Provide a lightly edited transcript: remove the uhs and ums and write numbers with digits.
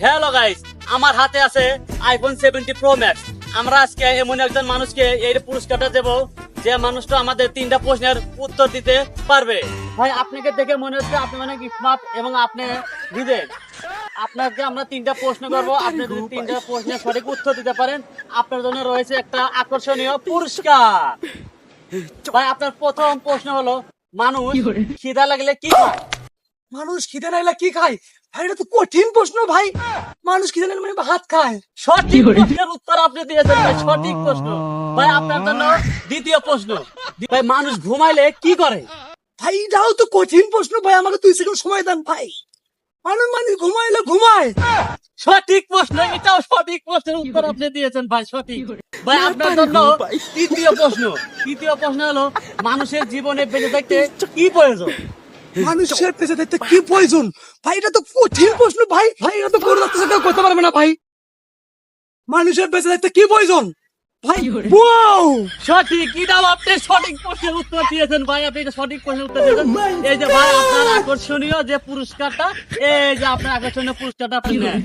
Hello guys, আমার হাতে আছে আইফোন 70 প্রো ম্যাক্স। আমরা আজকে এমন একজন মানুষকে এই পুরস্কারটা দেব যে মানুষটা আমাদের 3টা প্রশ্নের উত্তর দিতে পারবে। ভাই আপনাকে দেখে মনে হচ্ছে আপনি অনেক স্মার্ট এবং আপনি বুঝেন। আপনাকে আমরা 3টা প্রশ্ন করব, আপনি যদি 3টা প্রশ্নের সঠিক উত্তর দিতে পারেন আপনার জন্য রয়েছে একটা আকর্ষণীয় পুরস্কার। ভাই আপনার প্রথম প্রশ্ন হলো, মানুষ খিদা লাগলে কি খায়? মানুষ খিদে নাইলে কি খায়? ভাই এটা তো কঠিন প্রশ্ন ভাই। মানুষ খিদে নাইলে মানে ভাত খায়। সঠিক প্রশ্নের উত্তর আপনি দিয়েছেন ভাই, সঠিক প্রশ্ন। ভাই আপনার জন্য দ্বিতীয় প্রশ্ন, ভাই মানুষ ঘুমাইলে কি করে? ভাই এটাও তো কঠিন প্রশ্ন ভাই, আমাকে 2 সেকেন্ড সময় দেন ভাই। মানুষ ঘুমাইলে ঘুমায়। সঠিক প্রশ্ন, এটাও সঠিক প্রশ্নের উত্তর আপনি দিয়েছেন ভাই, সঠিক। ভাই আপনার জন্য তৃতীয় প্রশ্ন হলো, মানুষের জীবনে বেঁচে থাকতে কি প্রয়োজন? মানুষের পেছনে থাকতে কি প্রয়োজন? ভাই এটা তো কঠিন প্রশ্ন ভাই। ভাই এটা তো গরু ডাক্তার কেউ করতে পারবে না ভাই। মানুষের বেঁচে থাকতে কি প্রয়োজন? ভাই ওয়াও, সঠিক, এটাও আপনি সঠিক প্রশ্নের উত্তর দিয়েছেন ভাই, আপনি এটা সঠিক প্রশ্নের উত্তর দিয়েছেন। এই যে ভাই আপনার আকর্ষণীয় যে পুরস্কারটা, এই যে আপনার আকর্ষণীয় পুরস্কারটা আপনি নেন।